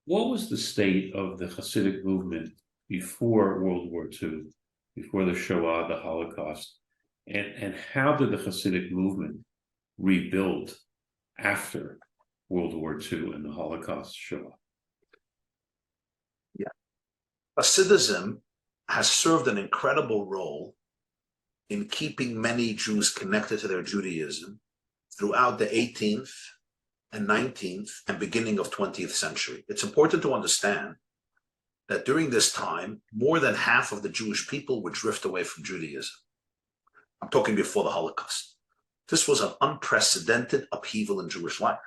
What was the state of the Hasidic movement before World War II, before the Shoah, the Holocaust, and how did the Hasidic movement rebuild after World War II and the Holocaust, Shoah? Yeah. Hasidism has served an incredible role in keeping many Jews connected to their Judaism throughout the 18th and 19th and beginning of 20th century. It's important to understand that during this time, more than half of the Jewish people would drift away from Judaism. I'm talking before the Holocaust. This was an unprecedented upheaval in Jewish life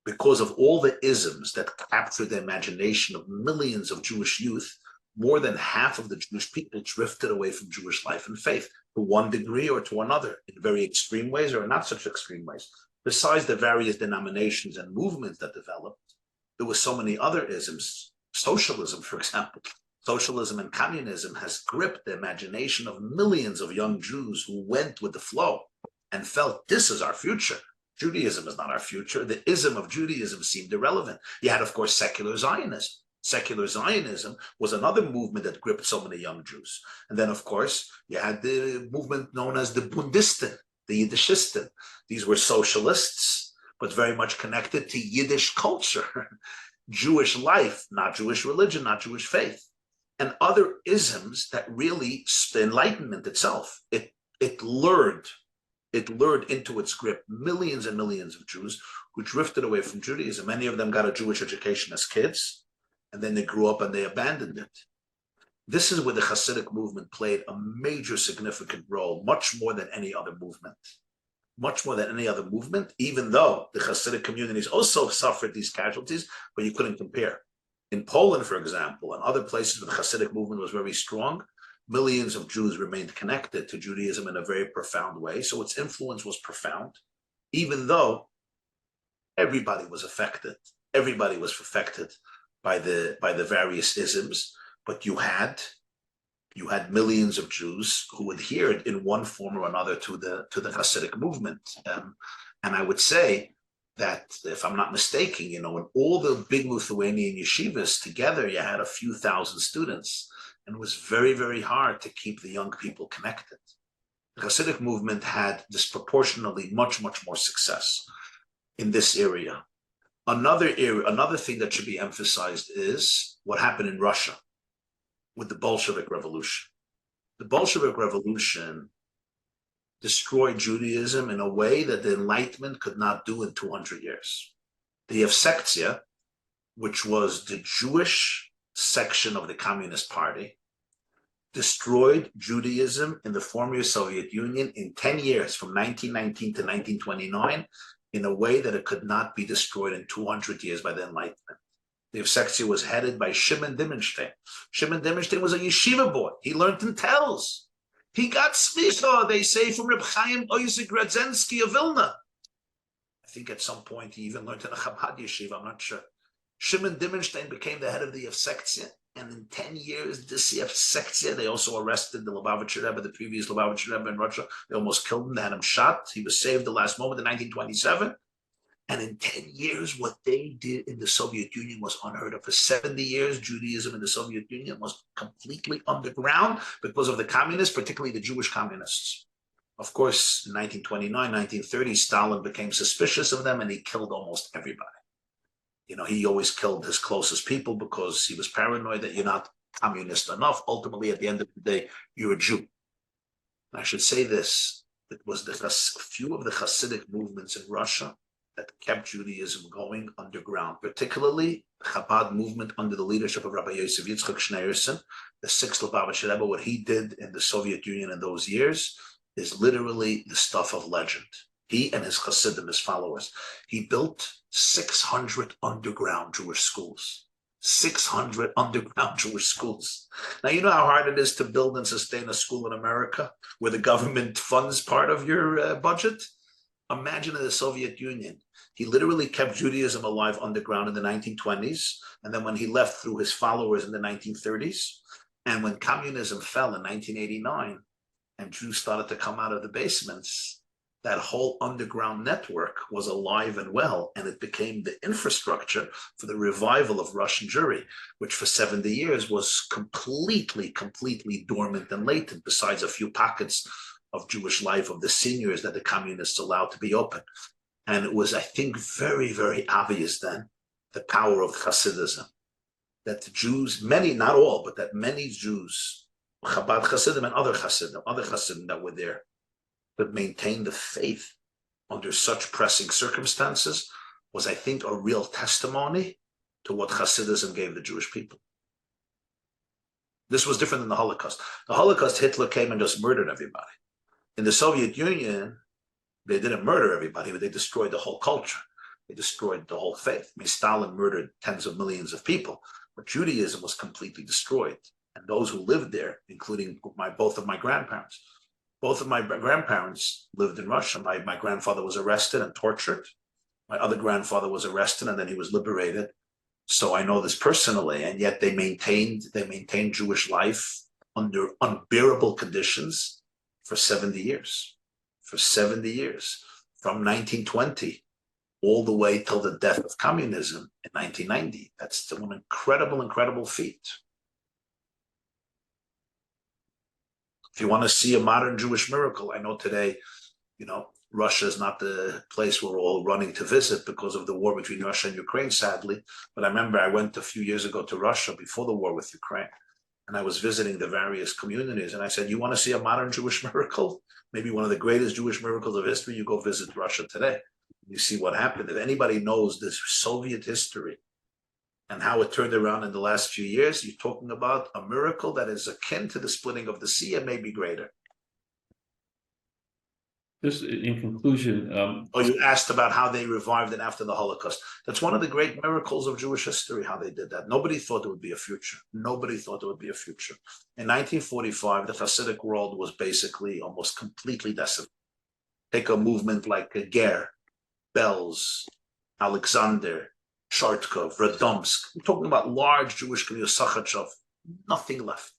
because of all the isms that captured the imagination of millions of Jewish youth. More than half of the Jewish people drifted away from Jewish life and faith to one degree or to another, in very extreme ways or in not such extreme ways. Besides the various denominations and movements that developed, there were so many other isms. Socialism, for example, socialism and communism has gripped the imagination of millions of young Jews who went with the flow and felt this is our future. Judaism is not our future. The ism of Judaism seemed irrelevant. You had, of course, secular Zionism. Secular Zionism was another movement that gripped so many young Jews. And then, of course, you had the movement known as the Bundisten, the Yiddishisten. These were socialists, but very much connected to Yiddish culture, Jewish life, not Jewish religion, not Jewish faith, and other isms that really, the Enlightenment itself, it lured into its grip millions and millions of Jews who drifted away from Judaism. Many of them got a Jewish education as kids, and then they grew up and they abandoned it. This is where the Hasidic movement played a major significant role, much more than any other movement. Much more than any other movement, even though the Hasidic communities also suffered these casualties, but you couldn't compare. In Poland, for example, and other places where the Hasidic movement was very strong, millions of Jews remained connected to Judaism in a very profound way. So its influence was profound, even though everybody was affected. Everybody was affected by the various isms, but you had millions of Jews who adhered in one form or another to the Hasidic movement. And I would say that, if I'm not mistaken, in all the big Lithuanian yeshivas together, you had a few thousand students, and it was very, very hard to keep the young people connected. The Hasidic movement had disproportionately much, much more success in this area. Another thing that should be emphasized is what happened in Russia with the Bolshevik Revolution. The Bolshevik Revolution destroyed Judaism in a way that the Enlightenment could not do in 200 years. The Yevsektia, which was the Jewish section of the Communist Party, destroyed Judaism in the former Soviet Union in 10 years, from 1919 to 1929, in a way that it could not be destroyed in 200 years by the Enlightenment. The Yevsektia was headed by Shimon Dimenstein. Shimon Dimenstein was a yeshiva boy. He learned in Telz. He got smicha, they say, from Reb Chaim Oisik Radzensky of Vilna. I think at some point he even learned in a Chabad yeshiva, I'm not sure. Shimon Dimenstein became the head of the Yevsektia, and in 10 years, this Yevsektia, they also arrested the Lubavitcher Rebbe, the previous Lubavitcher Rebbe in Russia. They almost killed him. They had him shot. He was saved the last moment in 1927. And in 10 years, what they did in the Soviet Union was unheard of. For 70 years, Judaism in the Soviet Union was completely underground because of the communists, particularly the Jewish communists. Of course, in 1929, 1930, Stalin became suspicious of them and he killed almost everybody. He always killed his closest people because he was paranoid that you're not communist enough. Ultimately, at the end of the day, you're a Jew. And I should say this, it was a few of the Hasidic movements in Russia that kept Judaism going underground, particularly the Chabad movement under the leadership of Rabbi Yosef Yitzchak Schneerson, the sixth Lubavitcher Rebbe. What he did in the Soviet Union in those years is literally the stuff of legend. He and his Hasidim, his followers, he built 600 underground Jewish schools. 600 underground Jewish schools. Now, you know how hard it is to build and sustain a school in America where the government funds part of your budget? Imagine in the Soviet Union. He literally kept Judaism alive underground in the 1920s. And then when he left through his followers in the 1930s, and when communism fell in 1989, and Jews started to come out of the basements, that whole underground network was alive and well, and it became the infrastructure for the revival of Russian Jewry, which for 70 years was completely dormant and latent, besides a few pockets of Jewish life of the seniors that the communists allowed to be open. And it was, I think, very obvious then, the power of Hasidism. That the Jews, many, not all, but that many Jews, Chabad Hasidim and other Hasidim that were there, but maintain the faith under such pressing circumstances was, I think, a real testimony to what Hasidism gave the Jewish people. This was different than the Holocaust. The Holocaust, Hitler came and just murdered everybody. In the Soviet Union, they didn't murder everybody, but they destroyed the whole culture. They destroyed the whole faith. I mean, Stalin murdered tens of millions of people, but Judaism was completely destroyed. And those who lived there, including both of my grandparents, lived in Russia. My grandfather was arrested and tortured. My other grandfather was arrested and then he was liberated. So I know this personally, and yet they maintained Jewish life under unbearable conditions for 70 years. For 70 years, from 1920 all the way till the death of communism in 1990. That's an incredible feat. If you want to see a modern Jewish miracle, I know today, Russia is not the place we're all running to visit because of the war between Russia and Ukraine, sadly. But I remember I went a few years ago to Russia before the war with Ukraine, and I was visiting the various communities, and I said, you want to see a modern Jewish miracle? Maybe one of the greatest Jewish miracles of history, you go visit Russia today. You see what happened. If anybody knows this Soviet history and how it turned around in the last few years, you're talking about a miracle that is akin to the splitting of the sea and maybe greater. Just in conclusion, you asked about how they revived it after the Holocaust. That's one of the great miracles of Jewish history, how they did that. Nobody thought there would be a future. Nobody thought there would be a future. In 1945, the Hasidic world was basically almost completely decimated. Take a movement like Ger, Belz, Alexander, Chartkov, Radomsk. I'm talking about large Jewish communities, Sakhachov, nothing left.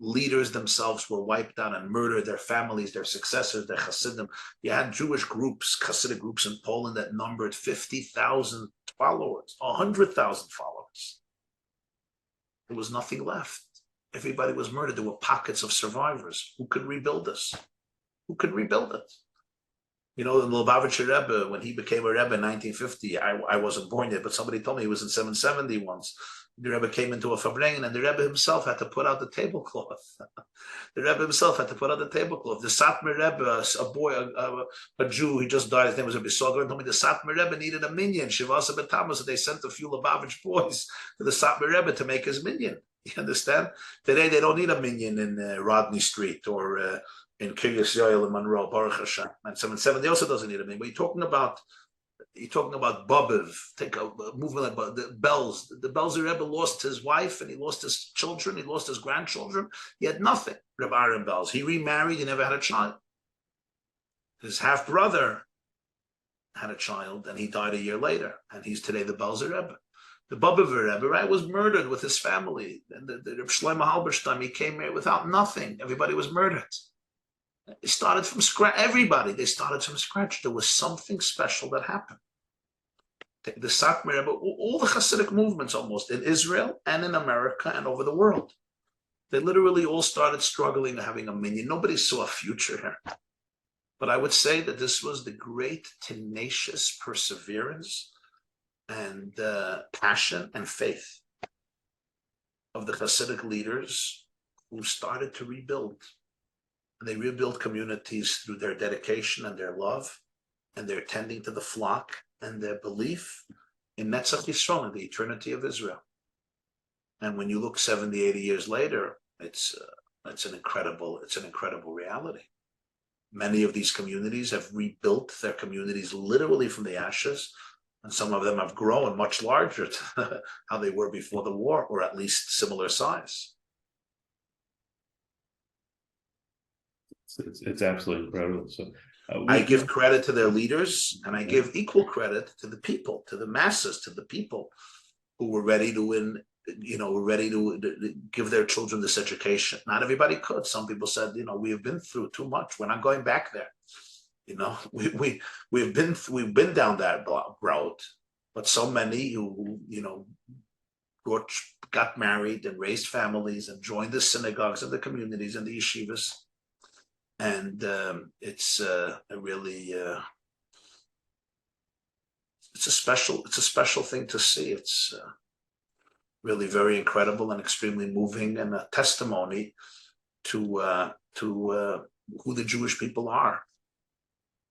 Leaders themselves were wiped out and murdered, their families, their successors, their Hasidim. You had Jewish groups, Hasidic groups in Poland that numbered 50,000 followers, 100,000 followers. There was nothing left. Everybody was murdered. There were pockets of survivors. Who could rebuild this? Who could rebuild it? The Lubavitcher Rebbe, when he became a Rebbe in 1950, I wasn't born yet, but somebody told me he was in 770 once. The Rebbe came into a Fabrengen, and the Rebbe himself had to put out the tablecloth. The Satmar Rebbe, a Jew, he just died, his name was Rabbi Sogar, and told me the Satmar Rebbe needed a minyan, Shivasa B'Tammuz, so they sent a few Lubavitch boys to the Satmar Rebbe to make his minyan. You understand? Today they don't need a minyan in Rodney Street or in Kiryas Yoel in Monroe, Baruch Hashem. And 770 also doesn't need a minyan. But you're talking about Bobiv, take a movement like the Belz. The Belzer Rebbe lost his wife and he lost his children, he lost his grandchildren. He had nothing, Rebbe Aaron Belz. He remarried, he never had a child. His half-brother had a child and he died a year later. And he's today the Belzer Rebbe. The Bobiv Rebbe, right, was murdered with his family. And the Reb Shlomo Halberstam, he came here without nothing. Everybody was murdered. They started from scratch. They started from scratch. There was something special that happened. The Satmar Rebbe, all the Hasidic movements almost in Israel and in America and over the world, they literally all started struggling and having a minyan. Nobody saw a future here. But I would say that this was the great tenacious perseverance and passion and faith of the Hasidic leaders who started to rebuild. And they rebuilt communities through their dedication and their love and their tending to the flock and their belief in Netzach Yisrael, in the eternity of Israel. And when you look 70, 80 years later, it's an incredible reality. Many of these communities have rebuilt their communities literally from the ashes, and some of them have grown much larger to how they were before the war, or at least similar size. It's absolutely incredible. So I give credit to their leaders, and I give equal credit to the people, to the masses, to the people who were ready to give their children this education. Not everybody could. Some people said, we have been through too much. We're not going back there. we've been down that route, but so many who got married and raised families and joined the synagogues and the communities and the yeshivas, and it's a really it's a special thing to see. It's really very incredible and extremely moving, and a testimony to who the Jewish people are.